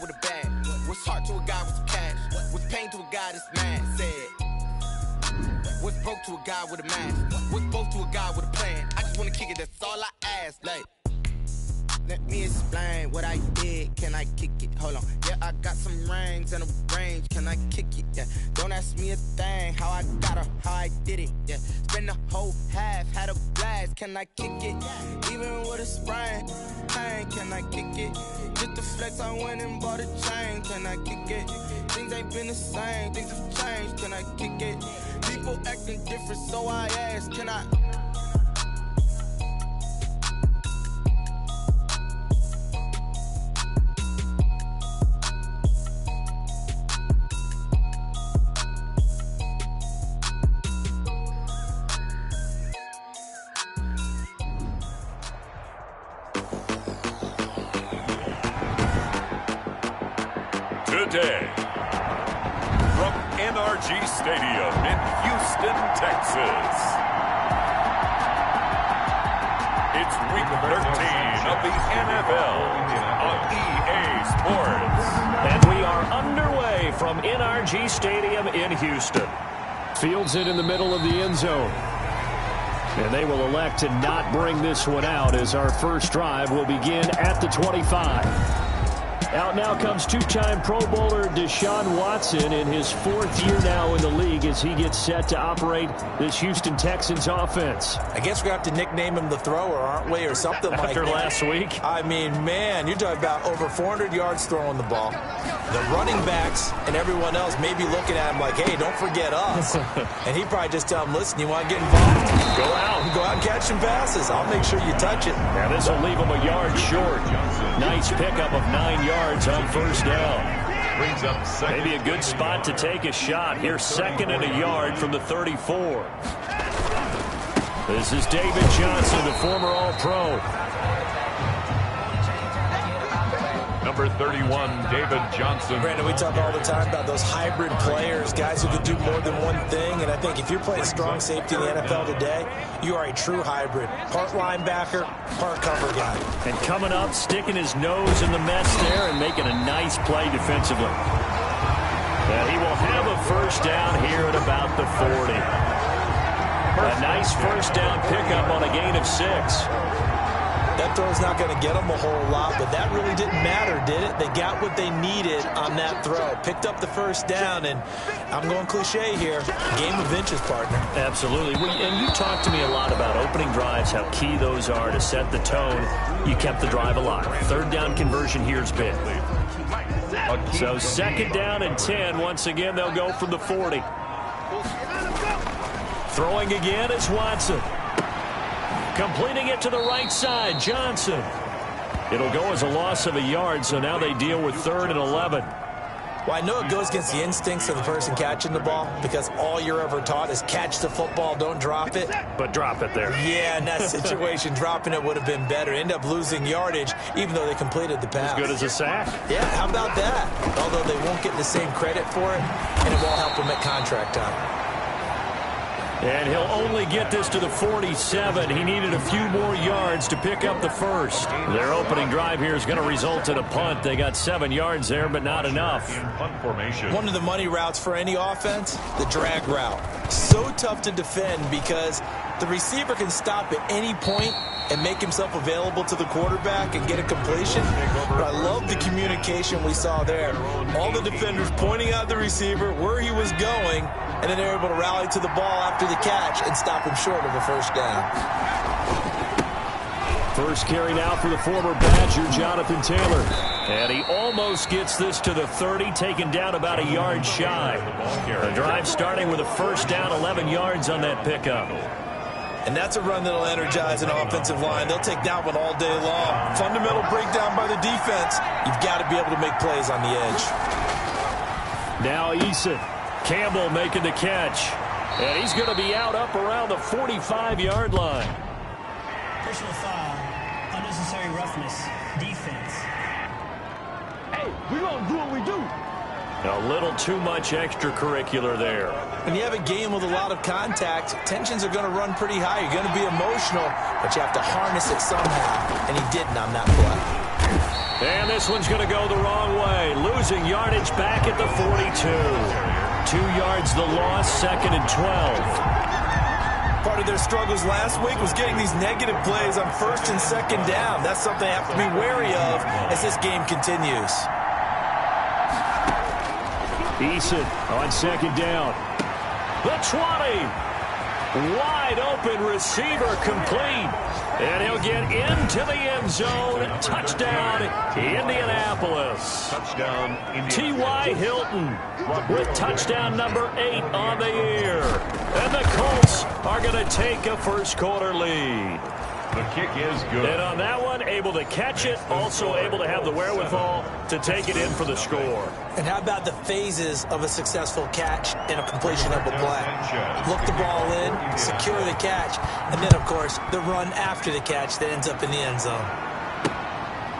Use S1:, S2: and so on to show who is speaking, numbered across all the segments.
S1: with a bag? What's heart to a guy with some cash? What's pain to a guy that's mad? Said. What's broke to a guy with a mask? What's both to a guy with a plan? I just wanna kick it, that's all I ask. Like, let me explain what I did. Can I kick it? Hold on. Yeah, I got some rings and a range. Can I kick it? Yeah. Don't ask me a thing. How I got her, how I did it. Yeah. Spend the whole half, had a blast. Can I kick it? Even with a sprain. Pain, can I kick it? Just the flex, I went and bought a chain. Can I kick it? Things ain't been the same. Things have changed. Can I kick it? People acting different, so I ask. Can I?
S2: Today, from NRG Stadium in Houston, Texas, it's Week 13 of the NFL on EA Sports.
S3: And we are underway from NRG Stadium in Houston. Fields it in the middle of the end zone. And they will elect to not bring this one out as our first drive will begin at the 25. Out now comes two-time Pro Bowler Deshaun Watson in his fourth year now in the league as he gets set to operate this Houston Texans offense.
S4: I guess we have to nickname him the thrower, aren't we, or something like that.
S3: After last week?
S4: I mean, man, you're talking about over 400 yards throwing the ball. The running backs and everyone else may be looking at him like, hey, don't forget us. And he probably just tell him, listen, you want to get involved? Go out and catch some passes. I'll make sure you touch it.
S3: Now this will leave him a yard short. Nice pickup of 9 yards on first down. Maybe a good spot to take a shot. Here, second and a yard from the 34. This is David Johnson, the former All-Pro.
S2: Number 31, David Johnson.
S4: Brandon, we talk all the time about those hybrid players, guys who can do more than one thing. And I think if you're playing strong safety in the NFL today, you are a true hybrid. Part linebacker, part cover guy.
S3: And coming up, sticking his nose in the mess there and making a nice play defensively. And he will have a first down here at about the 40. A nice first down pickup on a gain of 6.
S4: That throw's not going to get them a whole lot, but that really didn't matter, did it? They got what they needed on that throw. Picked up the first down, and I'm going cliche here, game of inches, partner.
S3: Absolutely. And you talked to me a lot about opening drives, how key those are to set the tone. You kept the drive alive. Third down conversion here's big. So second down and 10. Once again, they'll go from the 40. Throwing again is Watson. Completing it to the right side, Johnson. It'll go as a loss of a yard, so now they deal with 3rd and 11.
S4: Well, I know it goes against the instincts of the person catching the ball because all you're ever taught is catch the football, don't drop it.
S3: But drop it there.
S4: Yeah, in that situation, dropping it would have been better. End up losing yardage, even though they completed the pass.
S3: As good as a sack.
S4: Yeah, how about that? Although they won't get the same credit for it, and it won't help them at contract time.
S3: And he'll only get this to the 47. He needed a few more yards to pick up the first. Their opening drive here is going to result in a punt. They got 7 yards there, but not enough.
S4: One of the money routes for any offense, the drag route. So tough to defend because the receiver can stop at any point and make himself available to the quarterback and get a completion. But I love the communication we saw there. All the defenders pointing out the receiver, where he was going, and then they're able to rally to the ball after the catch and stop him short of a first down.
S3: First carry now for the former Badger, Jonathan Taylor. And he almost gets this to the 30, taken down about a yard shy. The drive starting with a first down, 11 yards on that pickup.
S4: And that's a run that'll energize an offensive line. They'll take that one all day long. Fundamental breakdown by the defense. You've got to be able to make plays on the edge.
S3: Now Eason. Campbell making the catch. And he's going to be out up around the 45-yard line.
S5: Personal foul. Unnecessary roughness. Defense.
S6: Hey, we're going to do what we do.
S3: A little too much extracurricular there.
S4: When you have a game with a lot of contact, tensions are going to run pretty high. You're going to be emotional, but you have to harness it somehow. And he didn't on that play.
S3: And this one's going to go the wrong way. Losing yardage back at the 42. 2 yards the loss, 2nd and 12.
S4: Part of their struggles last week was getting these negative plays on 1st and 2nd down. That's something they have to be wary of as this game continues.
S3: Eason on 2nd down. The 20. Wide open receiver complete. And he'll get into the end zone. Touchdown, Indianapolis.
S2: Touchdown, Indianapolis.
S3: T.Y. Hilton with touchdown number 8 on the year. And the Colts are going to take a first-quarter lead.
S2: The kick is good.
S3: And on that one, able to catch it, also able to have the wherewithal to take it in for the score.
S4: And how about the phases of a successful catch and a completion of a play? Look the ball in, secure the catch, and then, of course, the run after the catch that ends up in the end zone.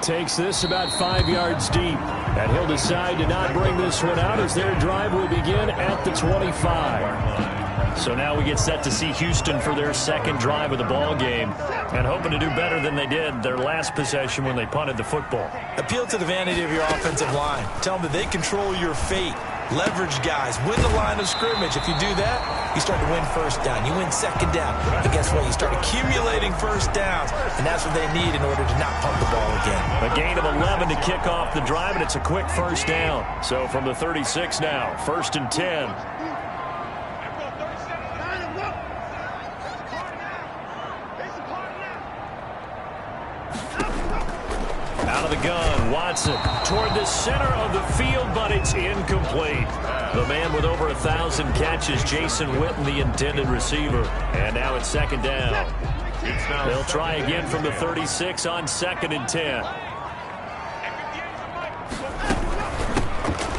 S3: Takes this about 5 yards deep. And he'll decide to not bring this one out as their drive will begin at the 25. So now we get set to see Houston for their second drive of the ball game and hoping to do better than they did their last possession when they punted the football.
S4: Appeal to the vanity of your offensive line. Tell them that they control your fate. Leverage guys. Win the line of scrimmage. If you do that, you start to win first down. You win second down. And guess what? You start accumulating first downs. And that's what they need in order to not pump the ball again.
S3: A gain of 11 to kick off the drive, and it's a quick first down. So from the 36 now, 1st and 10. Out of the gun, Watson toward the center of the field, but it's incomplete. The man with over 1,000 catches, Jason Witten, the intended receiver. And now it's 2nd down. They'll try again from the 36 on 2nd and 10.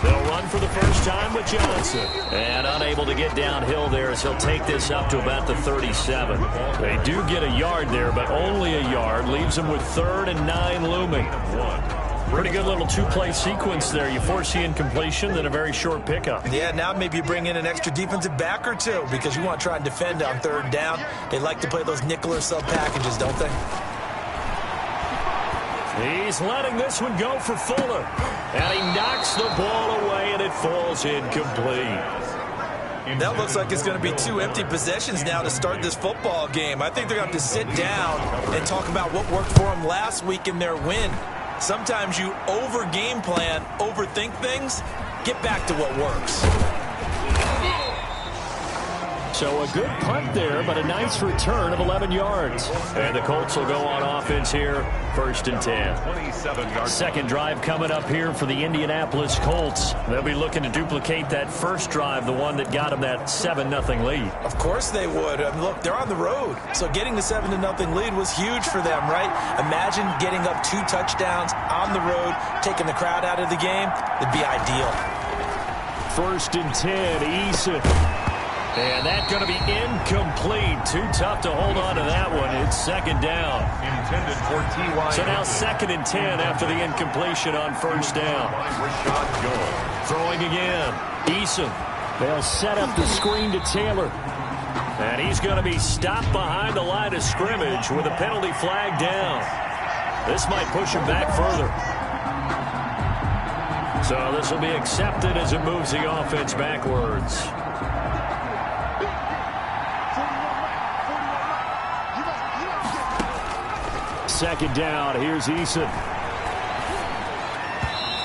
S3: They'll run for the first time with Johnson. And unable to get downhill there as he'll take this up to about the 37. They do get a yard there, but only a yard. Leaves them with 3rd and 9 looming. Pretty good little two-play sequence there. You force the incompletion, then a very short pickup.
S4: Yeah, now maybe you bring in an extra defensive back or two because you want to try and defend on 3rd down. They like to play those nickel or sub packages, don't they?
S3: He's letting this one go for Fuller. And he knocks the ball away, and it falls incomplete.
S4: That looks like it's going to be 2 empty possessions now to start this football game. I think they're going to have to sit down and talk about what worked for them last week in their win. Sometimes you over-game plan, overthink things. Get back to what works.
S3: So a good punt there, but a nice return of 11 yards. And the Colts will go on offense here, 1st and 10.
S2: 27 yards.
S3: Second drive coming up here for the Indianapolis Colts. They'll be looking to duplicate that first drive, the one that got them that 7-0 lead.
S4: Of course they would. I mean, look, they're on the road. So getting the 7-0 lead was huge for them, right? Imagine getting up 2 touchdowns on the road, taking the crowd out of the game. It'd be ideal.
S3: 1st and 10, Eason. And that's going to be incomplete. Too tough to hold on to that one. It's 2nd down.
S2: Intended for T.Y.
S3: So now 2nd and 10 after the incompletion on 1st down. Throwing again. Eason. They'll set up the screen to Taylor. And he's going to be stopped behind the line of scrimmage with a penalty flag down. This might push him back further. So this will be accepted as it moves the offense backwards. 2nd down. Here's Eason.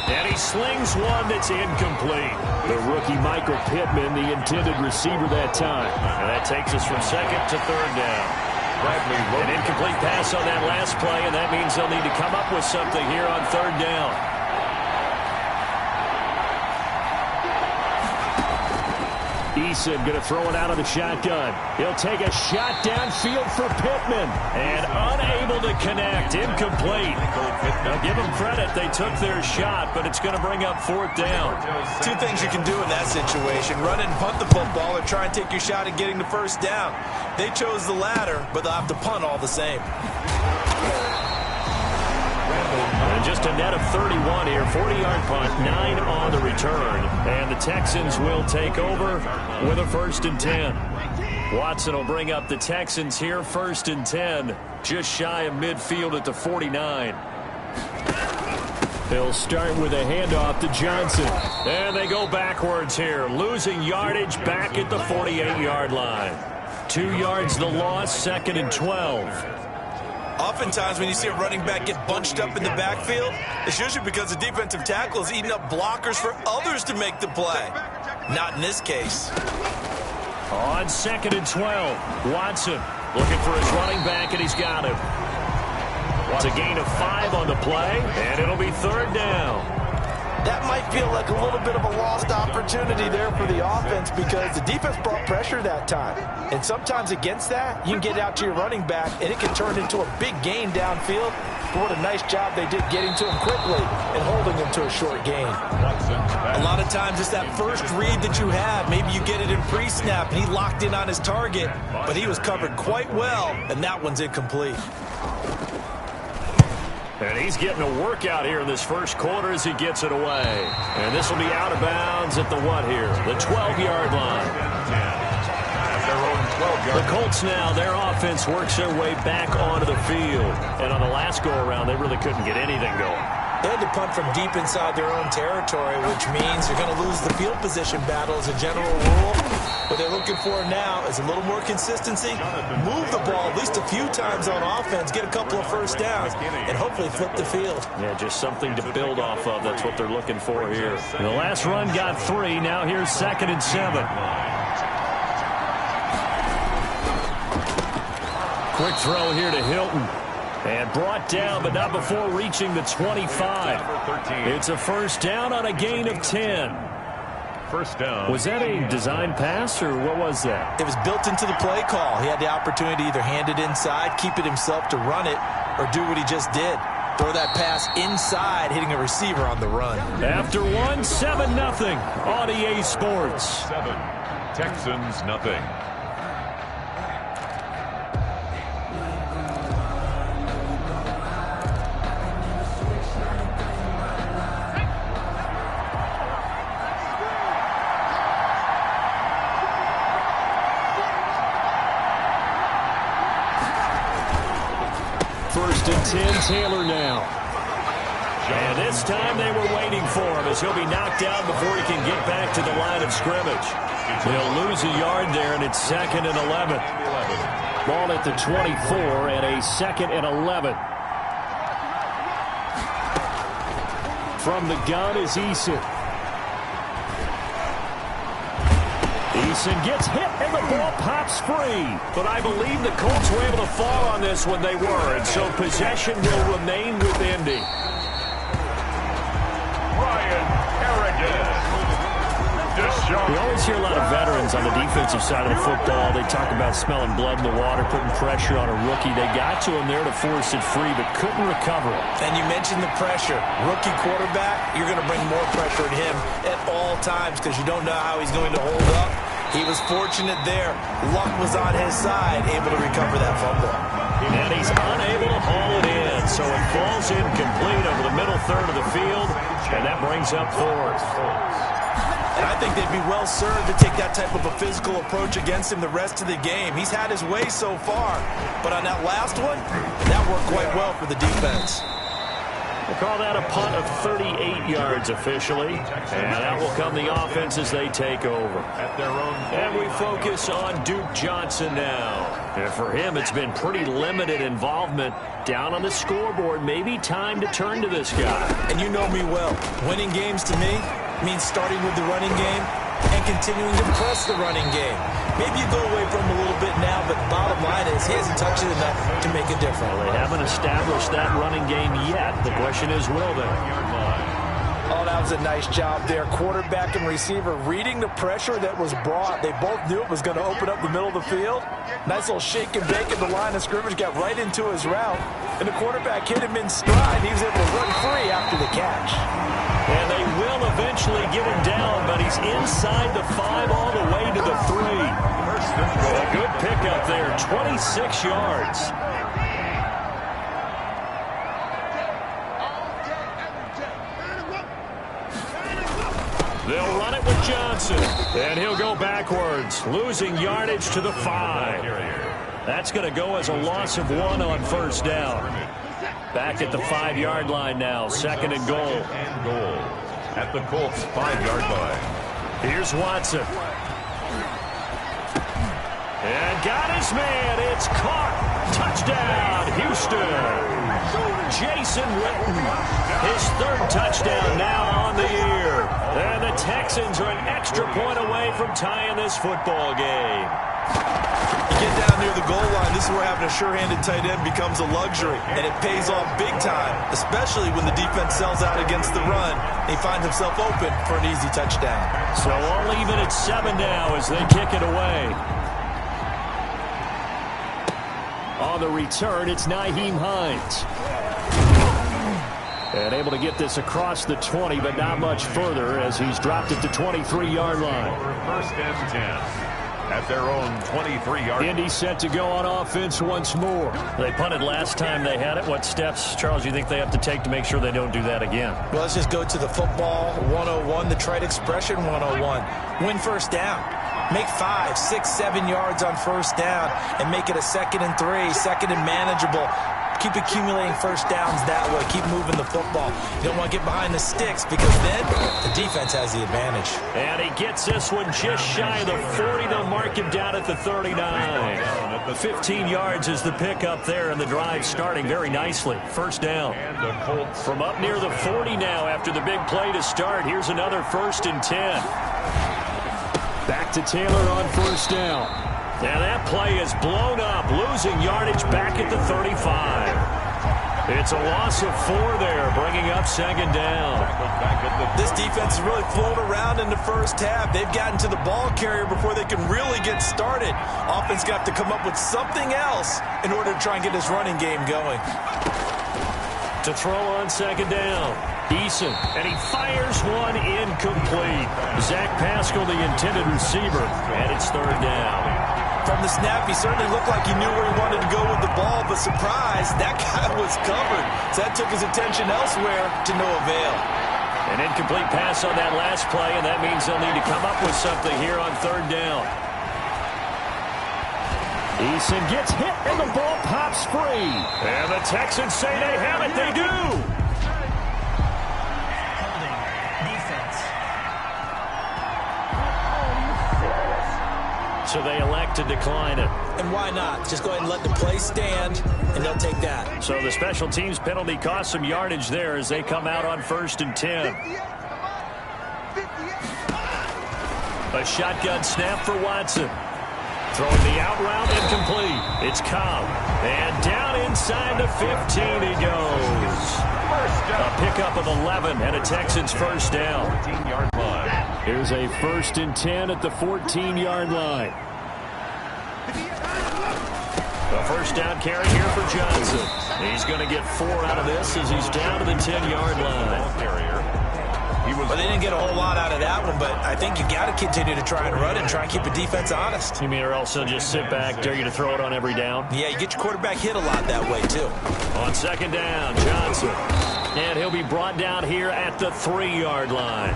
S3: And he slings one that's incomplete. The rookie Michael Pittman, the intended receiver that time. And that takes us from 2nd to 3rd down. An incomplete pass on that last play, and that means they'll need to come up with something here on 3rd down. Eason going to throw it out of the shotgun. He'll take a shot downfield for Pittman. And unable to connect. Incomplete. Now give them credit. They took their shot, but it's going to bring up 4th down.
S4: 2 things you can do in that situation. Run and punt the football or try and take your shot at getting the 1st down. They chose the latter, but they'll have to punt all the same.
S3: And just a net of 31 here. 40-yard punt, 9 on the return. And the Texans will take over with a 1st and 10. Watson will bring up the Texans here, 1st and 10. Just shy of midfield at the 49. He'll start with a handoff to Johnson. And they go backwards here, losing yardage back at the 48-yard line. 2 yards the loss, 2nd and 12.
S4: Oftentimes when you see a running back get bunched up in the backfield, it's usually because the defensive tackle is eating up blockers for others to make the play. Not in this case.
S3: On 2nd and 12, Watson looking for his running back, and he's got him. It's a gain of 5 on the play, and it'll be 3rd down.
S4: That might feel like a little bit of a lost opportunity there for the offense because the defense brought pressure that time. And sometimes against that, you can get out to your running back, and it can turn into a big gain downfield. But what a nice job they did getting to him quickly and holding him to a short gain. A lot of times it's that first read that you have. Maybe you get it in pre-snap, and he locked in on his target, but he was covered quite well, and that one's incomplete.
S3: And he's getting a workout here in this first quarter as he gets it away. And this will be out of bounds at the what here? The 12-yard line. The Colts now, their offense works their way back onto the field. And on the last go-around, they really couldn't get anything going.
S4: They had to punt from deep inside their own territory, which means you're going to lose the field position battle as a general rule. What they're looking for now is a little more consistency, move the ball at least a few times on offense, get a couple of first downs, and hopefully flip the field.
S3: Yeah, just something to build off of. That's what they're looking for here. And the last run got 3. Now here's 2nd and 7. Quick throw here to Hilton. And brought down, but not before reaching the 25. It's a first down on a gain of 10.
S2: First down.
S3: Was that a design pass, or what was that?
S4: It was built into the play call. He had the opportunity to either hand it inside, keep it himself to run it, or do what he just did. Throw that pass inside, hitting a receiver on the run.
S3: After 7-0 on EA Sports.
S2: 7. Texans, nothing.
S3: First and 10, Taylor now. And this time they were waiting for him as he'll be knocked down before he can get back to the line of scrimmage. He'll lose a yard there, and it's 2nd and 11. Ball at the 24 and a 2nd and 11. From the gun is Eason. Eason gets hit, and the ball pops free. But I believe the Colts were able to fall on this when they were, and so possession will remain with Indy. We always hear a lot of veterans on the defensive side of the football. They talk about smelling blood in the water, putting pressure on a rookie. They got to him there to force it free, but couldn't recover it.
S4: And you mentioned the pressure. Rookie quarterback, you're going to bring more pressure at him at all times because you don't know how he's going to hold up. He was fortunate there. Luck was on his side, able to recover that fumble.
S3: And he's unable to haul it in, so it falls incomplete over the middle third of the field, and that brings up 4th.
S4: And I think they'd be well served to take that type of a physical approach against him the rest of the game. He's had his way so far, but on that last one, that worked quite well for the defense.
S3: We'll call that a punt of 38 yards officially, and out will come the offense as they take over. And we focus on Duke Johnson now. And for him, it's been pretty limited involvement down on the scoreboard. Maybe time to turn to this guy.
S4: And you know me well. Winning games to me means starting with the running game and continuing to press the running game. Maybe you go away from him a little bit now, but the bottom line is he hasn't touched it enough to make a difference.
S3: Well, they haven't established that running game yet. The question is, will they?
S4: Oh, that was a nice job there. Quarterback and receiver reading the pressure that was brought. They both knew it was going to open up the middle of the field. Nice little shake and bake at the line of scrimmage, got right into his route. And the quarterback hit him in stride. He was able to run free after the catch.
S3: And they will eventually get him down, but he's inside the 5 all the way to the 3. A good pickup there, 26 yards. They'll run it with Johnson, and he'll go backwards, losing yardage to the 5. That's going to go as a loss of 1 on first down. Back at the 5-yard line now, second and goal.
S2: And goal at the Colts 5-yard line.
S3: Here's Watson. And got his man. It's caught. Touchdown, Houston. Jason Witten, his third touchdown now on the year. And the Texans are an extra point away from tying this football game.
S4: You get down near the goal line, this is where having a sure-handed tight end becomes a luxury, and it pays off big time, especially when the defense sells out against the run, and he finds himself open for an easy touchdown.
S3: So all even at 7 now as they kick it away. On the return, it's Nyheim Hines. And able to get this across the 20, but not much further as he's dropped it to 23-yard line.
S2: First and 10. At their own 23-yard.
S3: Indy set to go on offense once more. They punted last time they had it. What steps, Charles, do you think they have to take to make sure they don't do that again?
S4: Well, let's just go to the football 101, the trite expression 101. Win first down. Make 5, 6, 7 yards on first down and make it a 2nd and 3, 2nd and manageable. Keep accumulating first downs that way. Keep moving the football. You don't want to get behind the sticks because then the defense has the advantage.
S3: And he gets this one just shy of the 40. They'll mark him down at the 39. 15 yards is the pickup there, and the drive starting very nicely. First down. From up near the 40 now after the big play to start. Here's another 1st and 10. Back to Taylor on first down. Now that play is blown up, losing yardage back at the 35. It's a loss of 4 there, bringing up 2nd down.
S4: This defense has really flown around in the first half. They've gotten to the ball carrier before they can really get started. Offense got to come up with something else in order to try and get this running game going.
S3: To throw on 2nd down. Eason, and he fires one incomplete. Zach Pascal, the intended receiver, and it's 3rd down.
S4: From the snap, he certainly looked like he knew where he wanted to go with the ball, but surprise, that guy was covered. So that took his attention elsewhere to no avail.
S3: An incomplete pass on that last play, and that means they'll need to come up with something here on 3rd down. Eason gets hit, and the ball pops free. And the Texans say they have it. They do. So they elect to decline it.
S4: And why not? Just go ahead and let the play stand, and they'll take that.
S3: So the special teams penalty cost some yardage there as they come out on 1st and 10. A shotgun snap for Watson. Throwing the out route incomplete. It's Cobb. And down inside the 15 he goes. A pickup of 11 and a Texans first down.
S2: 14-yard line.
S3: Here's a 1st and 10 at the 14-yard line. The first down carry here for Johnson. He's going to get 4 out of this as he's down to the 10-yard line.
S4: Well, they didn't get a whole lot out of that one, but I think you got to continue to try and run and try and keep the defense honest.
S3: You mean or else they'll just sit back, dare you to throw it on every down?
S4: Yeah, you get your quarterback hit a lot that way, too.
S3: On 2nd down, Johnson. And he'll be brought down here at the 3-yard line.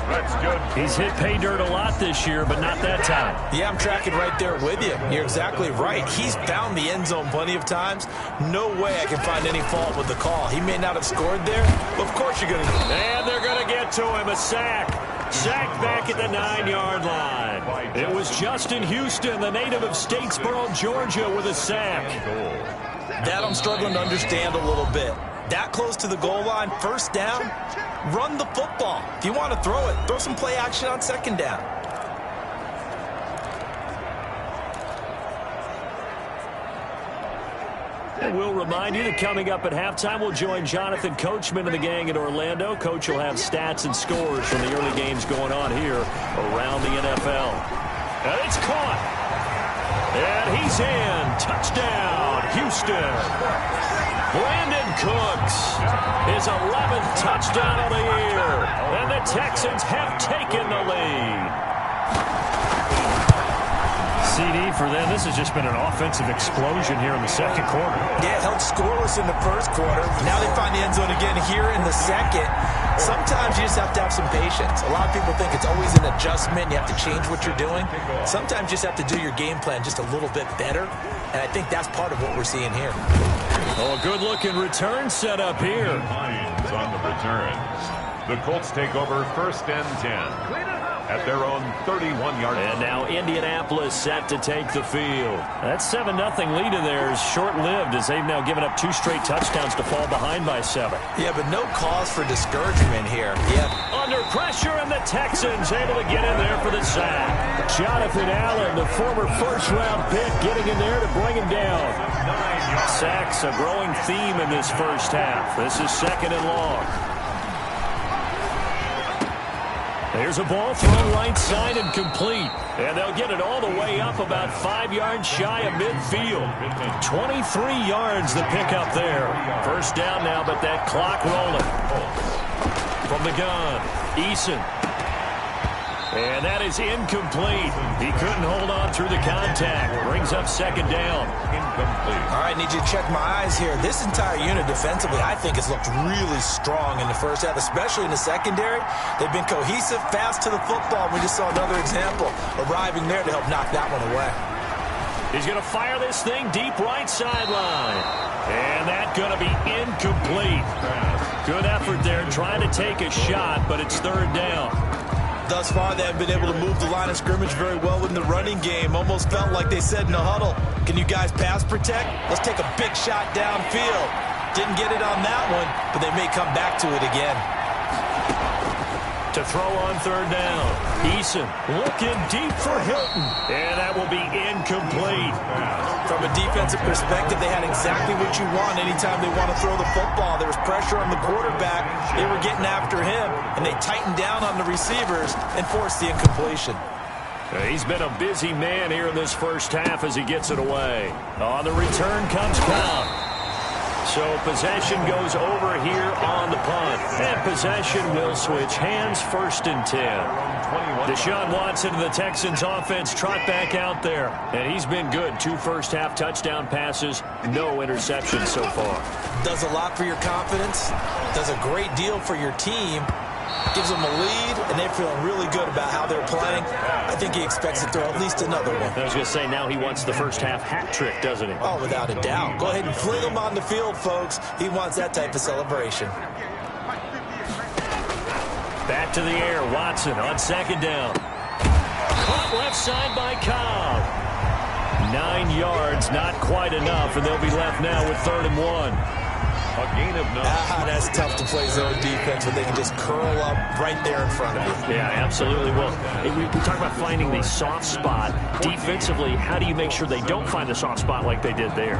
S2: That's good.
S3: He's hit pay dirt a lot this year, but not that time.
S4: Yeah, I'm tracking right there with you. You're exactly right. He's found the end zone plenty of times. No way I can find any fault with the call. He may not have scored there, but of course you're going to.
S3: And they're going to get to him. A sack. Sacked back at the 9-yard line. It was Justin Houston, the native of Statesboro, Georgia, with a sack.
S4: That I'm struggling to understand a little bit. That close to the goal line, first down, run the football. If you want to throw it, throw some play action on 2nd down.
S3: And we'll remind you that coming up at halftime, we'll join Jonathan Coachman and the gang in Orlando. Coach will have stats and scores from the early games going on here around the NFL. And it's caught. And he's in. Touchdown, Houston. Brandon Cooks, his 11th touchdown of the year, and the Texans have taken the lead. CD for them. This has just been an offensive explosion here in the second quarter.
S4: Yeah, held scoreless in the first quarter. Now they find the end zone again here in the second. Sometimes you just have to have some patience. A lot of people think it's always an adjustment. You have to change what you're doing. Sometimes you just have to do your game plan just a little bit better. And I think that's part of what we're seeing here.
S3: Oh, a good-looking return set up here.
S2: Hines on the return. The Colts take over 1st and 10 at their own 31-yard line.
S3: And now Indianapolis set to take the field. That 7-0 lead of theirs short-lived as they've now given up 2 straight touchdowns to fall behind by 7.
S4: Yeah, but no cause for discouragement here. Yeah.
S3: Under pressure, and the Texans able to get in there for the sack. Jonathan Allen, the former first-round pick, getting in there to bring him down. Sacks, a growing theme in this first half. This is 2nd and long. There's a ball thrown right side and complete. And they'll get it all the way up about 5 yards shy of midfield. 23 yards the pickup there. First down now, but that clock rolling. From the gun, Eason. And that is incomplete. He couldn't hold on through the contact. Brings up 2nd down. Incomplete.
S4: All right, need you to check my eyes here. This entire unit defensively, I think, has looked really strong in the first half, especially in the secondary. They've been cohesive, fast to the football. We just saw another example arriving there to help knock that one away.
S3: He's going to fire this thing deep right sideline. And that's going to be incomplete. Good effort there trying to take a shot, but it's 3rd down.
S4: Thus far, they have been able to move the line of scrimmage very well in the running game. Almost felt like they said in the huddle, can you guys pass protect? Let's take a big shot downfield. Didn't get it on that one, but they may come back to it again.
S3: To throw on 3rd down. Eason looking deep for Hilton. And that will be incomplete.
S4: From a defensive perspective, they had exactly what you want anytime they want to throw the football. There was pressure on the quarterback. They were getting after him, and they tightened down on the receivers and forced the incompletion.
S3: He's been a busy man here in this first half as he gets it away. On the return comes Cobb. So possession goes over here on the punt. And possession will switch hands, 1st and 10. Deshaun Watson of the Texans offense trot back out there. And he's been good. 2 first-half touchdown passes, no interceptions so far.
S4: Does a lot for your confidence. Does a great deal for your team. Gives them a lead, and they're feeling really good about how they're playing. I think he expects to throw at least another one.
S3: I was going to say, now he wants the first-half hat trick, doesn't he?
S4: Oh, without a doubt. Go ahead and fling him on the field, folks. He wants that type of celebration.
S3: Back to the air, Watson on 2nd down. Caught left side by Cobb. 9 yards, not quite enough, and they'll be left now with 3rd and 1.
S2: A gain of 9.
S4: That's tough to play zone defense when they can just curl up right there in front of you.
S3: Yeah, absolutely. Well, we talk about finding the soft spot. Defensively, how do you make sure they don't find the soft spot like they did there?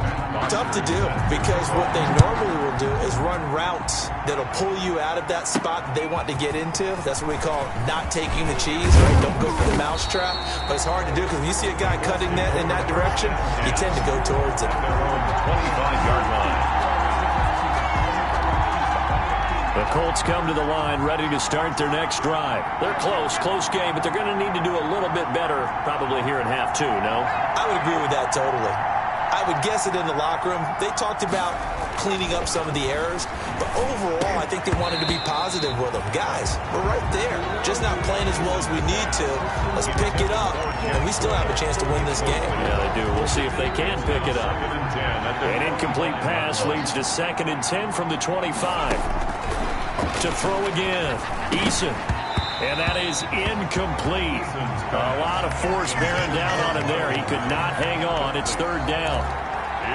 S4: Tough to do, because what they normally will do is run routes that'll pull you out of that spot that they want to get into. That's what we call not taking the cheese, right? Don't go for the mousetrap. But it's hard to do because when you see a guy cutting that in that direction, you tend to go towards it.
S2: 25-yard line.
S3: The Colts come to the line ready to start their next drive. They're close game, but they're going to need to do a little bit better probably here in half 2, no?
S4: I would agree with that totally. I would guess it in the locker room. They talked about cleaning up some of the errors, but overall, I think they wanted to be positive with them. Guys, we're right there. Just not playing as well as we need to. Let's pick it up, and we still have a chance to win this game.
S3: Yeah, they do. We'll see if they can pick it up. An incomplete pass leads to 2nd and 10 from the 25. To throw again, Eason. And that is incomplete. A lot of force bearing down on him there. He could not hang on. It's 3rd down.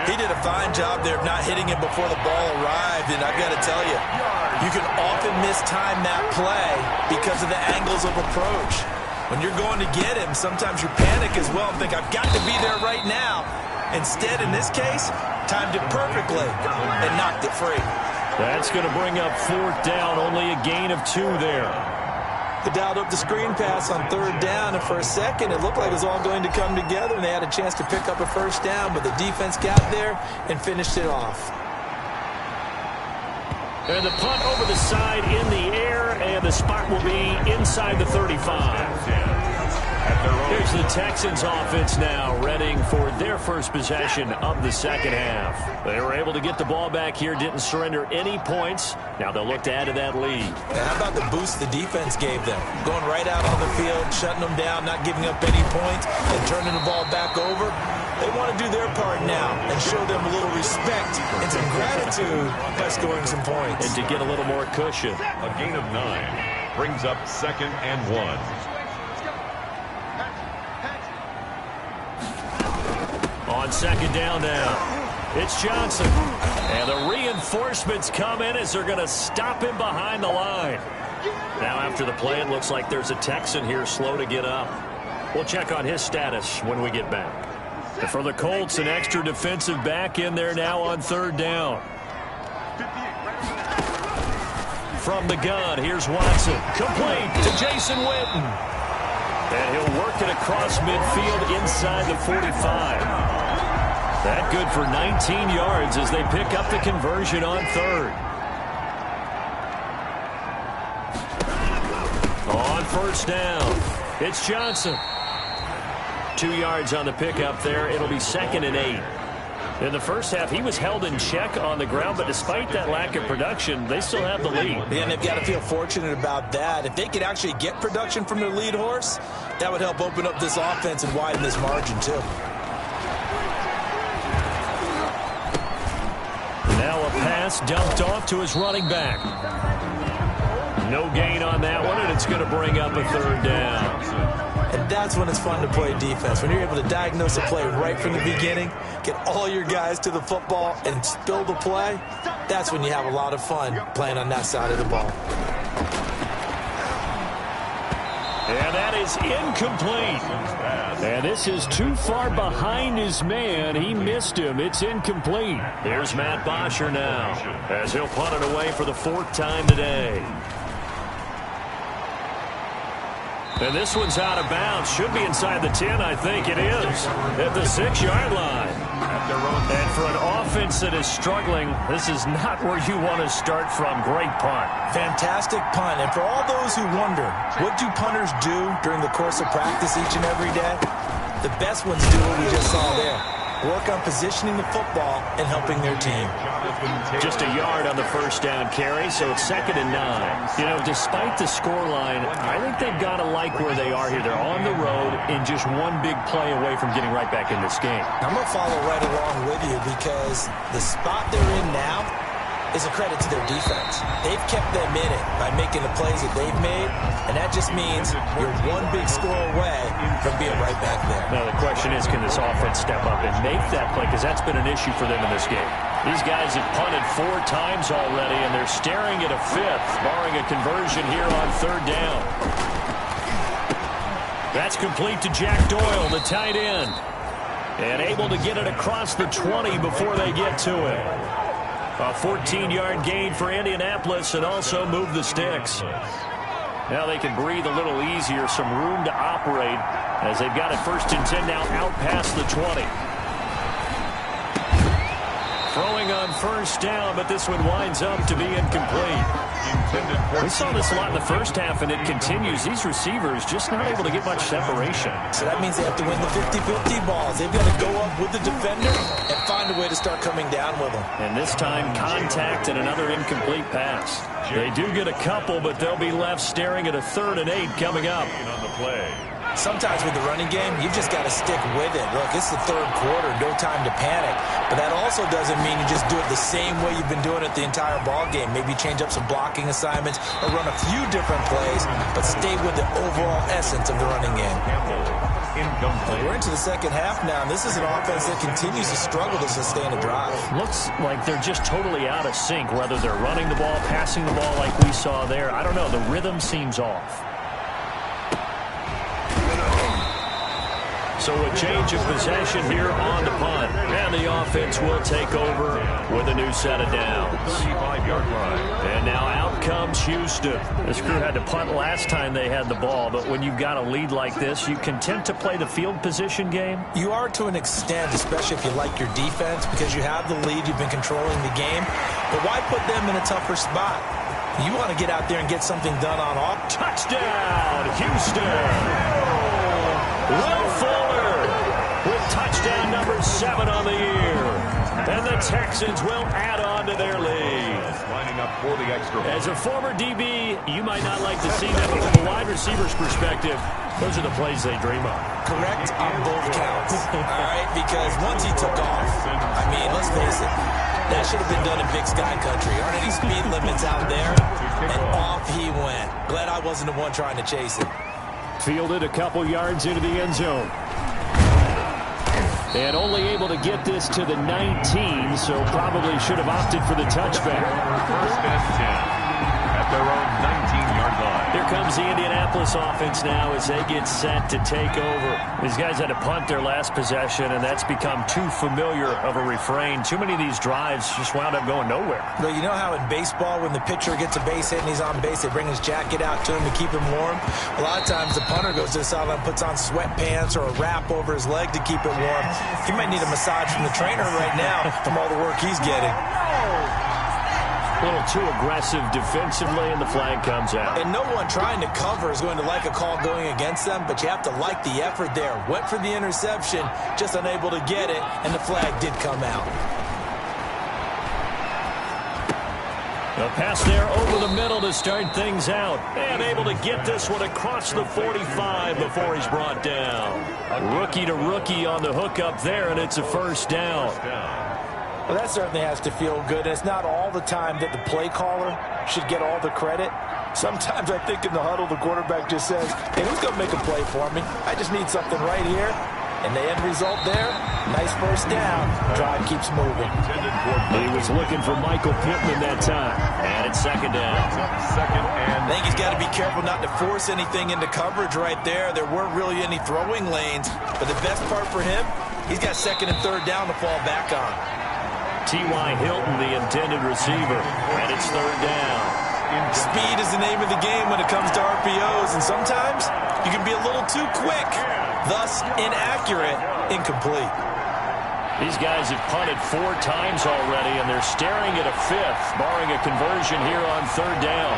S4: He did a fine job there of not hitting him before the ball arrived. And I've got to tell you, you can often mistime that play because of the angles of approach. When you're going to get him, sometimes you panic as well and think, I've got to be there right now. Instead, in this case, timed it perfectly and knocked it free.
S3: That's going to bring up 4th down. Only a gain of 2 there.
S4: They dialed up the screen pass on 3rd down, and for a second, it looked like it was all going to come together, and they had a chance to pick up a 1st down, but the defense got there and finished it off.
S3: And the punt over the side in the air, and the spot will be inside the 35. Here's here's the Texans offense now, readying for their first possession of the second half. They were able to get the ball back here, didn't surrender any points. Now they'll look to add to that lead.
S4: And how about the boost the defense gave them? Going right out on the field, shutting them down, not giving up any points, and turning the ball back over. They want to do their part now and show them a little respect and some gratitude by scoring some points.
S3: And to get a little more cushion.
S2: A gain of 9 brings up 2nd and 1.
S3: On second down now, it's Johnson. And the reinforcements come in as they're going to stop him behind the line. Now after the play, it looks like there's a Texan here slow to get up. We'll check on his status when we get back. And for the Colts, an extra defensive back in there now on third down. From the gun, here's Watson. Complete to Jason Witten. And he'll work it across midfield inside the 45. That good for 19 yards as they pick up the conversion on third. On first down, it's Johnson. 2 yards on the pickup there. It'll be 2nd and 8. In the first half, he was held in check on the ground, but despite that lack of production, they still have the lead.
S4: And they've got to feel fortunate about that. If they could actually get production from their lead horse, that would help open up this offense and widen this margin, too.
S3: Now a pass dumped off to his running back. No gain on that one, and it's going to bring up a third down.
S4: And that's when it's fun to play defense. When you're able to diagnose a play right from the beginning, get all your guys to the football, and spill the play, that's when you have a lot of fun playing on that side of the ball.
S3: And that is incomplete. And this is too far behind his man. He missed him. It's incomplete. Here's Matt Bosher now as he'll punt it away for the 4th time today. And this one's out of bounds. Should be inside the 10, I think it is. At the 6-yard line. And for an offense that is struggling, this is not where you want to start from. Great punt.
S4: Fantastic punt. And for all those who wonder, what do punters do during the course of practice each and every day? The best ones do what we just saw there. Work on positioning the football and helping their team.
S3: Just a yard on the first down carry, so it's 2nd and 9. You know, despite the scoreline, I think they've got to like where they are here. They're on the road and just one big play away from getting right back in this game.
S4: I'm going to follow right along with you because the spot they're in now is a credit to their defense. They've kept them in it by making the plays that they've made, and that just means you're one big score away from being right back there.
S3: Now the question is, can this offense step up and make that play? Because that's been an issue for them in this game. These guys have punted 4 times already, and they're staring at a 5th, barring a conversion here on third down. That's complete to Jack Doyle, the tight end. And able to get it across the 20 before they get to it. A 14-yard gain for Indianapolis and also move the sticks. Now they can breathe a little easier, some room to operate as they've got it 1st and 10 now out past the 20. Throwing on first down, but this one winds up to be incomplete. We saw this a lot in the first half, and it continues. These receivers just not able to get much separation.
S4: So that means they have to win the 50-50 balls. They've got to go up with the defender and find a way to start coming down with them.
S3: And this time, contact and another incomplete pass. They do get a couple, but they'll be left staring at a 3rd and 8 coming up.
S2: On the play.
S4: Sometimes with the running game, you've just got to stick with it. Look, it's the 3rd quarter, no time to panic. But that also doesn't mean you just do it the same way you've been doing it the entire ball game. Maybe change up some blocking assignments or run a few different plays, but stay with the overall essence of the running game. We're into the second half now, and this is an offense that continues to struggle to sustain a drive.
S3: Looks like they're just totally out of sync, whether they're running the ball, passing the ball like we saw there. I don't know. The rhythm seems off. So a change of possession here on the punt. And the offense will take over with a new set of downs.
S2: 35-yard line.
S3: And now out comes Houston. This crew had to punt last time they had the ball, but when you've got a lead like this, you content to play the field position game?
S4: You are to an extent, especially if you like your defense, because you have the lead, you've been controlling the game. But why put them in a tougher spot? You want to get out there and get something done on offense.
S3: Touchdown, Houston! Well 7 on the year. And the Texans will add on to their lead.
S2: Lining up for the extra point.
S3: As a former DB, you might not like to see that, but from a wide receiver's perspective, those are the plays they dream of.
S4: Correct on both counts. All right, because once he took off, I mean, let's face it, that should have been done in Big Sky Country. Aren't any speed limits out there? And off he went. Glad I wasn't the one trying to chase it.
S3: Fielded a couple yards into the end zone. And only able to get this to the 19, so probably should have opted for the touchback.
S2: First and 10 at their own 19-yard line.
S3: Here comes the Indianapolis offense now as they get set to take over. These guys had to punt their last possession, and that's become too familiar of a refrain. Too many of these drives just wound up going nowhere.
S4: But you know how in baseball, when the pitcher gets a base hit and he's on base, they bring his jacket out to him to keep him warm? A lot of times the punter goes to the sideline, puts on sweatpants or a wrap over his leg to keep it warm. He might need a massage from the trainer right now from all the work he's getting.
S3: A little too aggressive defensively, and the flag comes out.
S4: And no one trying to cover is going to like a call going against them, but you have to like the effort there. Went for the interception, just unable to get it, and the flag did come out.
S3: A pass there over the middle to start things out. And able to get this one across the 45 before he's brought down. Rookie to rookie on the hook up there, and it's a first down.
S4: Well, that certainly has to feel good. It's not all the time that the play caller should get all the credit. Sometimes I think in the huddle, the quarterback just says, hey, who's going to make a play for me? I just need something right here. And the end result there, nice first down. Drive keeps moving.
S3: He was looking for Michael Pittman that time. And it's second down.
S4: I think he's got to be careful not to force anything into coverage right there. There weren't really any throwing lanes. But the best part for him, he's got second and third down to fall back on.
S3: T.Y. Hilton, the intended receiver, and it's third down.
S4: Speed is the name of the game when it comes to RPOs, and sometimes you can be a little too quick, thus inaccurate, incomplete.
S3: These guys have punted 4 times already, and they're staring at a 5th, barring a conversion here on third down.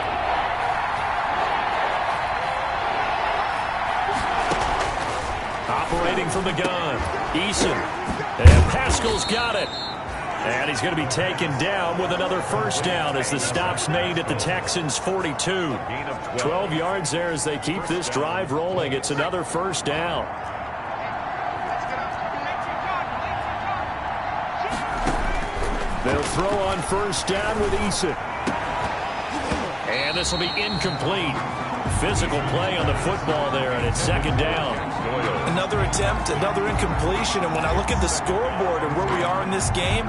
S3: Operating from the gun, Eason, and Pascal's got it. And he's going to be taken down with another first down as the stop's made at the Texans' 42. 12 yards there as they keep this drive rolling. It's another first down. They'll throw on first down with Eason. And this will be incomplete. Physical play on the football there, and it's second down.
S4: Another attempt, another incompletion, and when I look at the scoreboard and where we are in this game,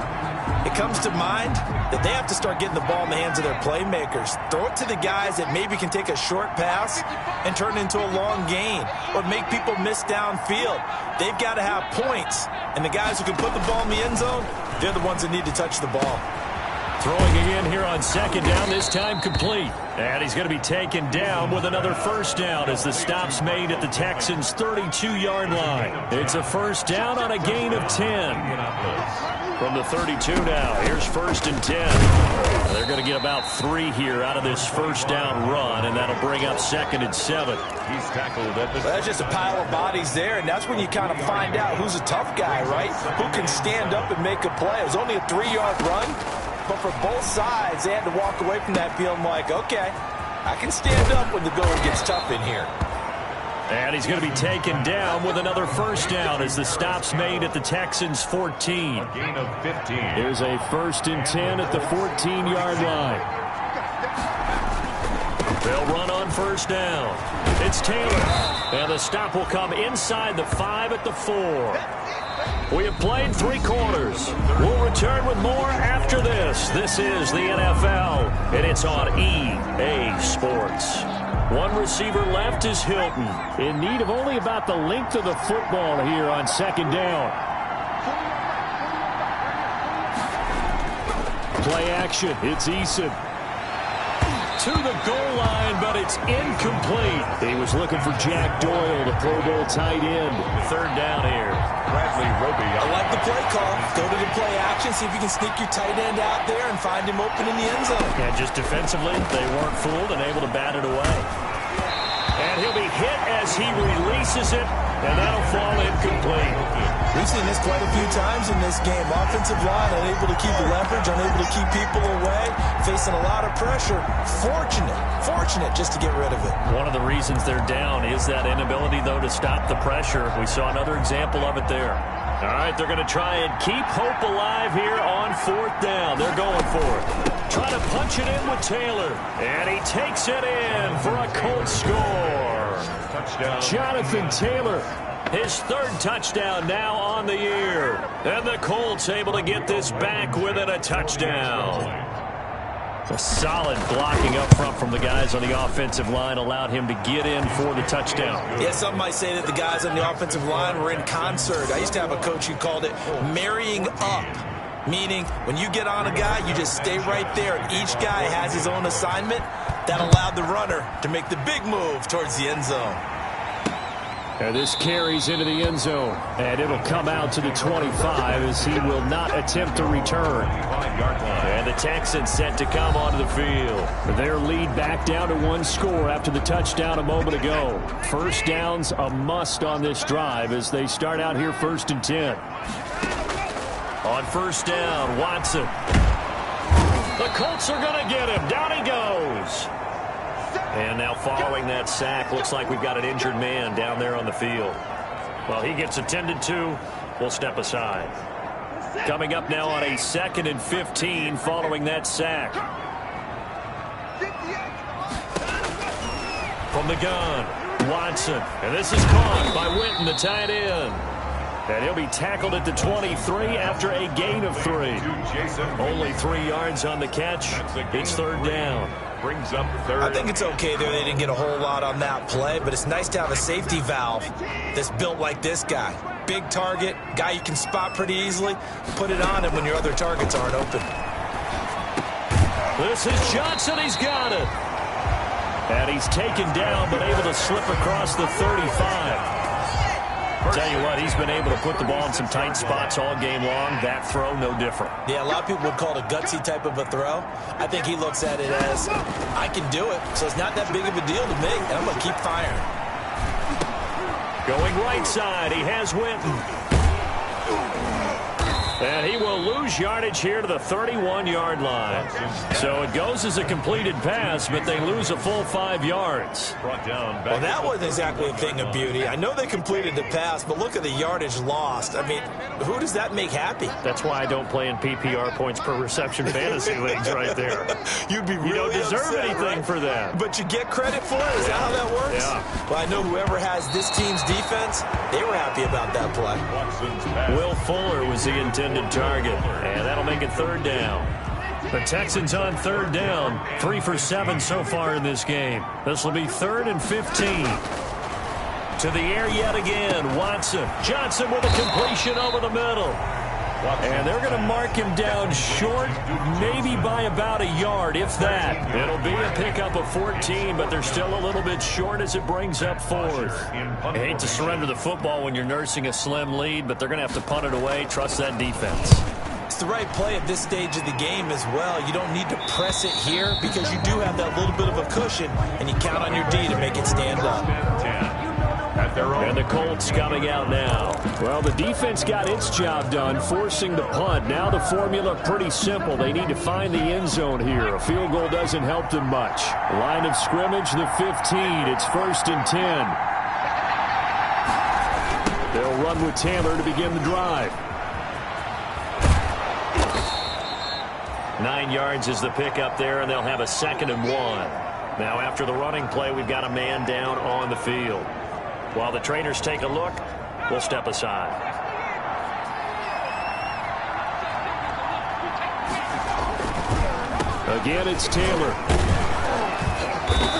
S4: it comes to mind that they have to start getting the ball in the hands of their playmakers. Throw it to the guys that maybe can take a short pass and turn it into a long gain or make people miss downfield. They've got to have points, and the guys who can put the ball in the end zone, they're the ones that need to touch the ball.
S3: Throwing again here on second down, this time complete. And he's going to be taken down with another first down as the stop's made at the Texans' 32-yard line. It's a first down on a gain of 10. From the 32 now, here's first and 10. They're going to get about 3 here out of this first down run, and that'll bring up second and 7.
S2: He's tackled at the...
S4: Well, that's just a pile of bodies there, and that's when you kind of find out who's a tough guy, right? Who can stand up and make a play. It was only a 3-yard run. But for both sides, they had to walk away from that feeling like, okay, I can stand up when the going gets tough in here.
S3: And he's going to be taken down with another first down as the stop's made at the Texans' 14.
S2: A gain of 15.
S3: Here's a first and 10 at the 14-yard line. They'll run on first down. It's Taylor. And the stop will come inside the 5 at the 4. We have played 3 quarters. We'll return with more after this. This is the NFL, and it's on EA Sports. One receiver left is Hilton, in need of only about the length of the football here on second down. Play action. It's Eason. To the goal line, but it's incomplete. He was looking for Jack Doyle, the Pro Bowl tight end. Third down here.
S2: Bradley Roby.
S4: I like the play call. Go to the play action, see if you can sneak your tight end out there and find him open in the end zone.
S3: And just defensively, they weren't fooled and able to bat it away. And he'll be hit as he releases it, and that'll fall incomplete.
S4: We've seen this quite a few times in this game. Offensive line unable to keep leverage, unable to keep people away, facing a lot of pressure. Fortunate just to get rid of it.
S3: One of the reasons they're down is that inability, though, to stop the pressure. We saw another example of it there. All right, they're going to try and keep hope alive here on 4th down. They're going for it. Trying to punch it in with Taylor. And he takes it in for a Colts score.
S2: Touchdown.
S3: Jonathan Taylor, his 3rd touchdown now on the year. And the Colts able to get this back within a touchdown. A solid blocking up front from the guys on the offensive line allowed him to get in for the touchdown.
S4: Yeah, some might say that the guys on the offensive line were in concert. I used to have a coach who called it marrying up, meaning when you get on a guy, you just stay right there. Each guy has his own assignment. That allowed the runner to make the big move towards the end zone.
S3: And this carries into the end zone, and it'll come out to the 25 as he will not attempt to return. And the Texans set to come onto the field. Their lead back down to 1 score after the touchdown a moment ago. 1st down's a must on this drive as they start out here 1st and 10. On 1st down, Watson. The Colts are going to get him. Down he goes. And now following that sack, looks like we've got an injured man down there on the field. Well, he gets attended to. We'll step aside. Coming up now on a 2nd and 15 following that sack. From the gun, Watson. And this is caught by Witten, the tight end. And he'll be tackled at the 23 after a gain of 3. Only 3 yards on the catch. It's 3rd down.
S2: Brings up 3rd.
S4: I think it's okay there. They didn't get a whole lot on that play, but it's nice to have a safety valve that's built like this guy. Big target, guy you can spot pretty easily. Put it on him when your other targets aren't open.
S3: This is Johnson. He's got it. And he's taken down, but able to slip across the 35. Tell you what, he's been able to put the ball in some tight spots all game long. That throw, no different.
S4: Yeah, a lot of people would call it a gutsy type of a throw. I think he looks at it as, I can do it, so it's not that big of a deal to me, and I'm going to keep firing.
S3: Going right side, he has Witten. And he will lose yardage here to the 31-yard line. So it goes as a completed pass, but they lose a full 5 yards.
S4: Well, that wasn't exactly a thing of beauty. I know they completed the pass, but look at the yardage lost. I mean, who does that make happy?
S3: That's why I don't play in PPR points per reception fantasy leagues right there.
S4: You'd be really
S3: You don't deserve
S4: upset,
S3: anything
S4: right?
S3: for that.
S4: But you get credit for it? Is that how that works?
S3: Yeah.
S4: Well, I know whoever has this team's defense, they were happy about that play.
S3: Will Fuller was the intended target, and that'll make it 3rd down. The Texans on 3rd down, 3 for 7 so far in this game. This will be 3rd and 15. To the air yet again, Watson. Johnson with a completion over the middle. And they're going to mark him down short, maybe by about a yard, if that. It'll be a pickup of 14, but they're still a little bit short as it brings up 4th. I hate to surrender the football when you're nursing a slim lead, but they're going to have to punt it away. Trust that defense.
S4: It's the right play at this stage of the game as well. You don't need to press it here because you do have that little bit of a cushion, and you count on your D to make it stand up.
S3: And the Colts coming out now. Well, the defense got its job done, forcing the punt. Now the formula pretty simple. They need to find the end zone here. A field goal doesn't help them much. Line of scrimmage, the 15. It's 1st and 10. They'll run with Taylor to begin the drive. 9 yards is the pickup there, and they'll have a 2nd and 1. Now, after the running play, we've got a man down on the field. While the trainers take a look, we'll step aside. Again, it's Taylor.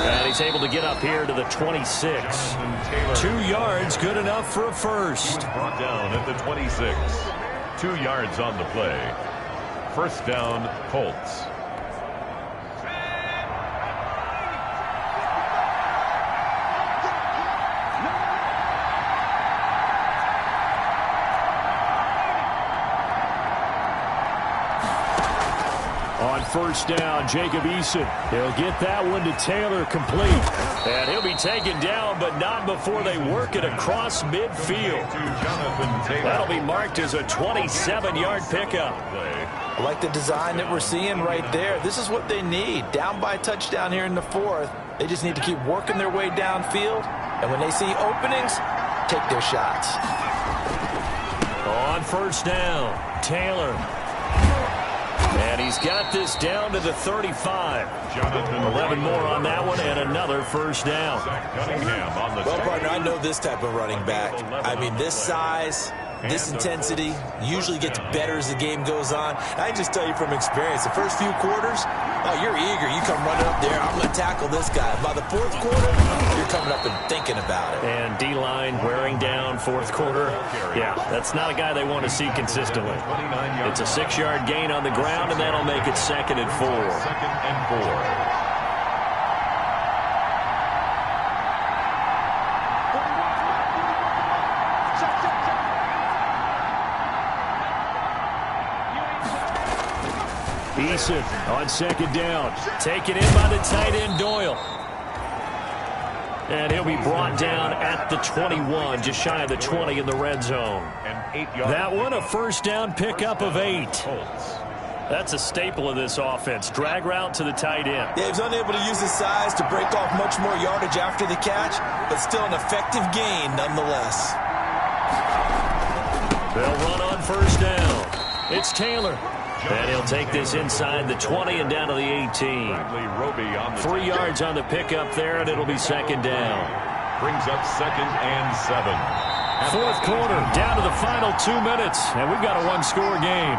S3: And he's able to get up here to the 26. 2 yards, good enough for a first.
S2: Brought down at the 26. 2 yards on the play. 1st down, Colts.
S3: On first down. Jacob Eason. He'll get that one to Taylor complete. And he'll be taken down, but not before they work it across midfield. That'll be marked as a 27-yard pickup.
S4: I like the design that we're seeing right there. This is what they need. Down by a touchdown here in the fourth. They just need to keep working their way downfield. And when they see openings, take their shots.
S3: On first down, Taylor. And he's got this down to the 35. 11 more on that one and another first down.
S4: Well, partner, I know this type of running back. I mean, this size, this intensity usually gets better as the game goes on. I just tell you from experience, the first few quarters, oh, you're eager. You come running up there, I'm going to tackle this guy. By the fourth quarter, you're coming up and thinking about it.
S3: And D-line wearing down fourth quarter. Yeah, that's not a guy they want to see consistently. It's a 6-yard gain on the ground, and that'll make it 2nd and 4.
S2: 2nd and 4.
S3: Eason on 2nd down. Taken in by the tight end Doyle. And he'll be brought down at the 21, just shy of the 20 in the red zone. That one a first down pickup of 8. That's a staple of this offense. Drag route to the tight end.
S4: Yeah, he's unable to use his size to break off much more yardage after the catch, but still an effective gain nonetheless.
S3: They'll run on first down. It's Taylor. And he'll take this inside the 20 and down to the 18. 3 yards on the pickup there, and it'll be 2nd down.
S2: Brings up 2nd and 7.
S3: Fourth quarter, down to the final 2 minutes, and we've got a one-score game.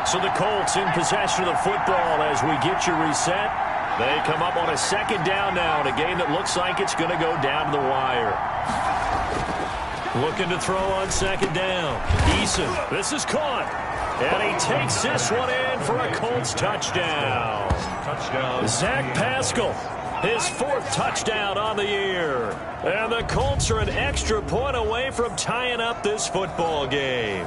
S3: So the Colts in possession of the football as we get you reset. They come up on a 2nd down now in a game that looks like it's going to go down to the wire. Looking to throw on 2nd down. Eason, this is caught. And he takes this one in for a Colts touchdown. Zach Pascal, his 4th touchdown on the year. And the Colts are an extra point away from tying up this football game.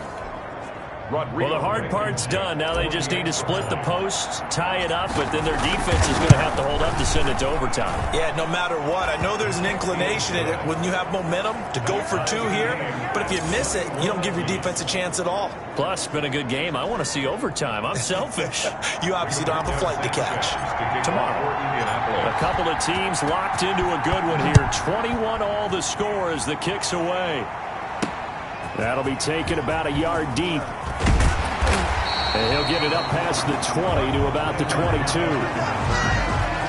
S3: Well, the hard part's done. Now they just need to split the posts, tie it up, but then their defense is going to have to hold up to send it to overtime.
S4: Yeah, no matter what. I know there's an inclination in it when you have momentum to go for 2 here, but if you miss it, you don't give your defense a chance at all.
S3: Plus, it's been a good game. I want to see overtime. I'm selfish.
S4: You obviously don't have a flight to catch.
S3: Tomorrow, a couple of teams locked into a good one here. 21 all the score as the kick's away. That'll be taken about a yard deep. And he'll get it up past the 20 to about the 22.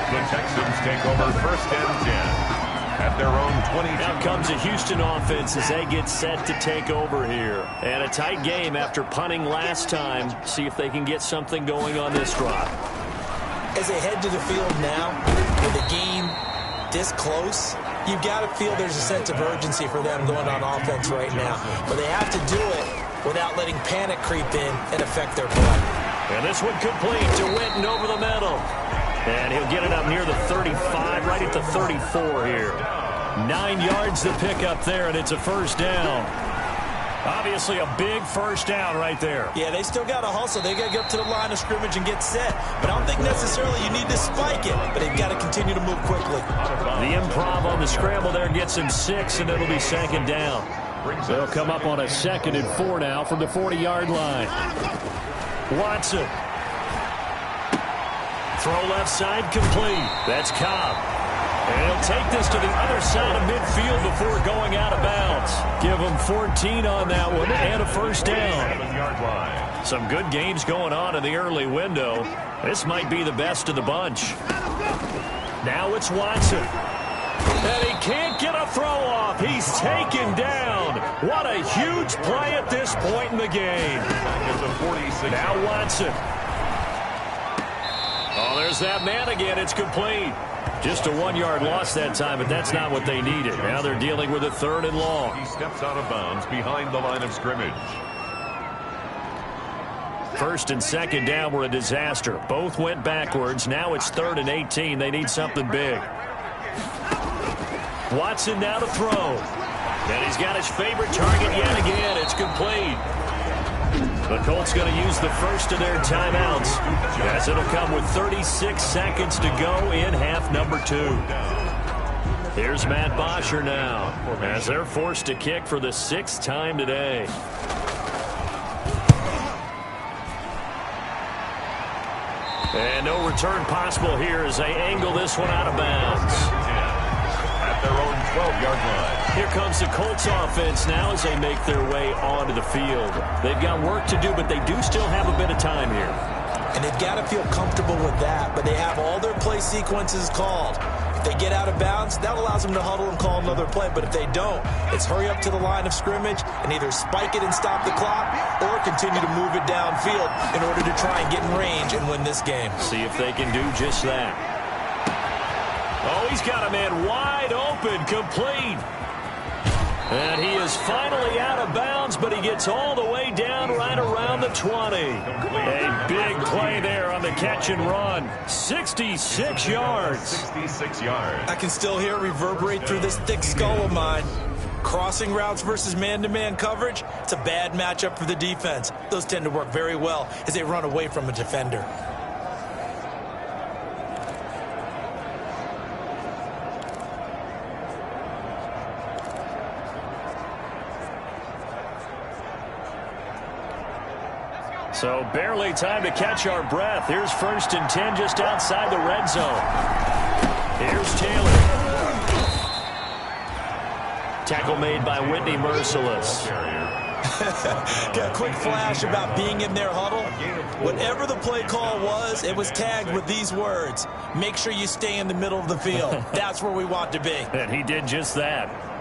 S2: The Texans take over 1st and 10 at their own 22.
S3: Now comes a Houston offense as they get set to take over here. And a tight game after punting last time. See if they can get something going on this drive.
S4: As they head to the field now, with the game this close, you've got to feel there's a sense of urgency for them going on offense right now. But they have to do it without letting panic creep in and affect their play.
S3: And this one complete to Winton over the middle. And he'll get it up near the 35, right at the 34 here. 9 yards to pick up there, and it's a first down. Obviously a big first down right there.
S4: Yeah, they still got to hustle. They got to get up to the line of scrimmage and get set. But I don't think necessarily you need to spike it, but they've got to continue to move quickly.
S3: The improv on the scramble there gets him 6, and it'll be 2nd down. They'll come up on a 2nd and 4 now from the 40-yard line. Watson. Throw left side complete. That's Cobb. And he'll take this to the other side of midfield before going out of bounds. Give him 14 on that one and a first down. Some good games going on in the early window. This might be the best of the bunch. Now it's Watson. And he can't get a throw off. He's taken down. What a huge play at this point in the game. Now Watson. Oh, there's that man again. It's complete. Just a 1-yard loss that time, but that's not what they needed. Now they're dealing with a 3rd and long.
S2: He steps out of bounds behind the line of scrimmage.
S3: 1st and 2nd down were a disaster. Both went backwards. Now it's 3rd and 18. They need something big. Watson now to throw. And he's got his favorite target yet again. It's complete. The Colts going to use the first of their timeouts, as it'll come with 36 seconds to go in half number 2. Here's Matt Bosher now, as they're forced to kick for the 6th time today. And no return possible here as they angle this one out of bounds.
S2: At their own 12-yard line.
S3: Here comes the Colts offense now as they make their way onto the field. They've got work to do, but they do still have a bit of time here.
S4: And they've got to feel comfortable with that, but they have all their play sequences called. If they get out of bounds, that allows them to huddle and call another play. But if they don't, it's hurry up to the line of scrimmage and either spike it and stop the clock or continue to move it downfield in order to try and get in range and win this game.
S3: See if they can do just that. Oh, he's got a man wide open, complete. And he is finally out of bounds, but he gets all the way down right around the 20. A big play there on the catch and run. 66 yards.
S2: 66 yards.
S4: I can still hear it reverberate through this thick skull of mine. Crossing routes versus man-to-man coverage, it's a bad matchup for the defense. Those tend to work very well as they run away from a defender.
S3: So barely time to catch our breath. Here's 1st and 10 just outside the red zone. Here's Taylor. Tackle made by Whitney Merciless.
S4: Got a quick flash about being in their huddle. Whatever the play call was, it was tagged with these words: make sure you stay in the middle of the field. That's where we want to be.
S3: And he did just that.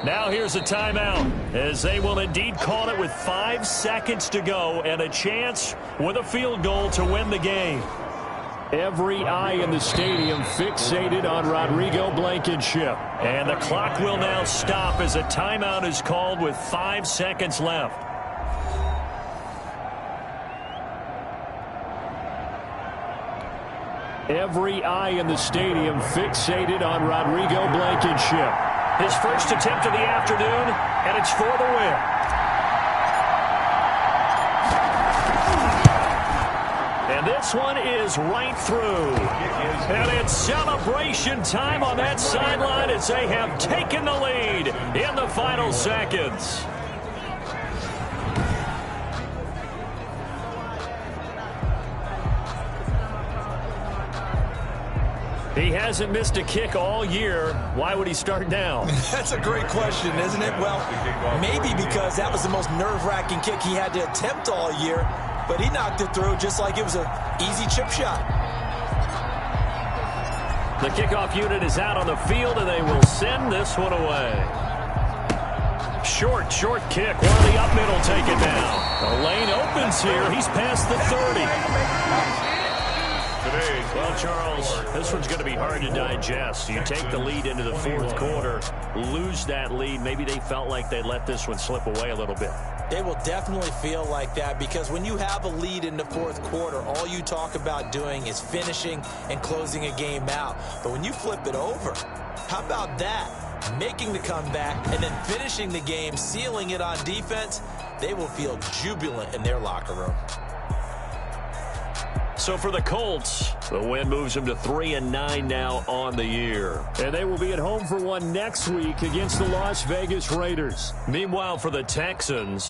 S3: Now here's a timeout, as they will indeed call it with 5 seconds to go and a chance with a field goal to win the game. Every eye in the stadium fixated on Rodrigo Blankenship. And the clock will now stop as a timeout is called with 5 seconds left. Every eye in the stadium fixated on Rodrigo Blankenship. His first attempt of the afternoon, and it's for the win. And this one is right through. And it's celebration time on that sideline as they have taken the lead in the final seconds. He hasn't missed a kick all year. Why would he start now?
S4: That's a great question, isn't it? Well, maybe because that was the most nerve-wracking kick he had to attempt all year, but he knocked it through just like it was an easy chip shot.
S3: The kickoff unit is out on the field, and they will send this one away. Short kick. One of the up middle taken down. The lane opens here. He's past the 30. Well, Charles, this one's going to be hard to digest. You take the lead into the 4th quarter, lose that lead. Maybe they felt like they let this one slip away a little bit.
S4: They will definitely feel like that because when you have a lead in the 4th quarter, all you talk about doing is finishing and closing a game out. But when you flip it over, how about that? Making the comeback and then finishing the game, sealing it on defense, they will feel jubilant in their locker room.
S3: So for the Colts, the win moves them to 3-9 now on the year. And they will be at home for one next week against the Las Vegas Raiders. Meanwhile, for the Texans,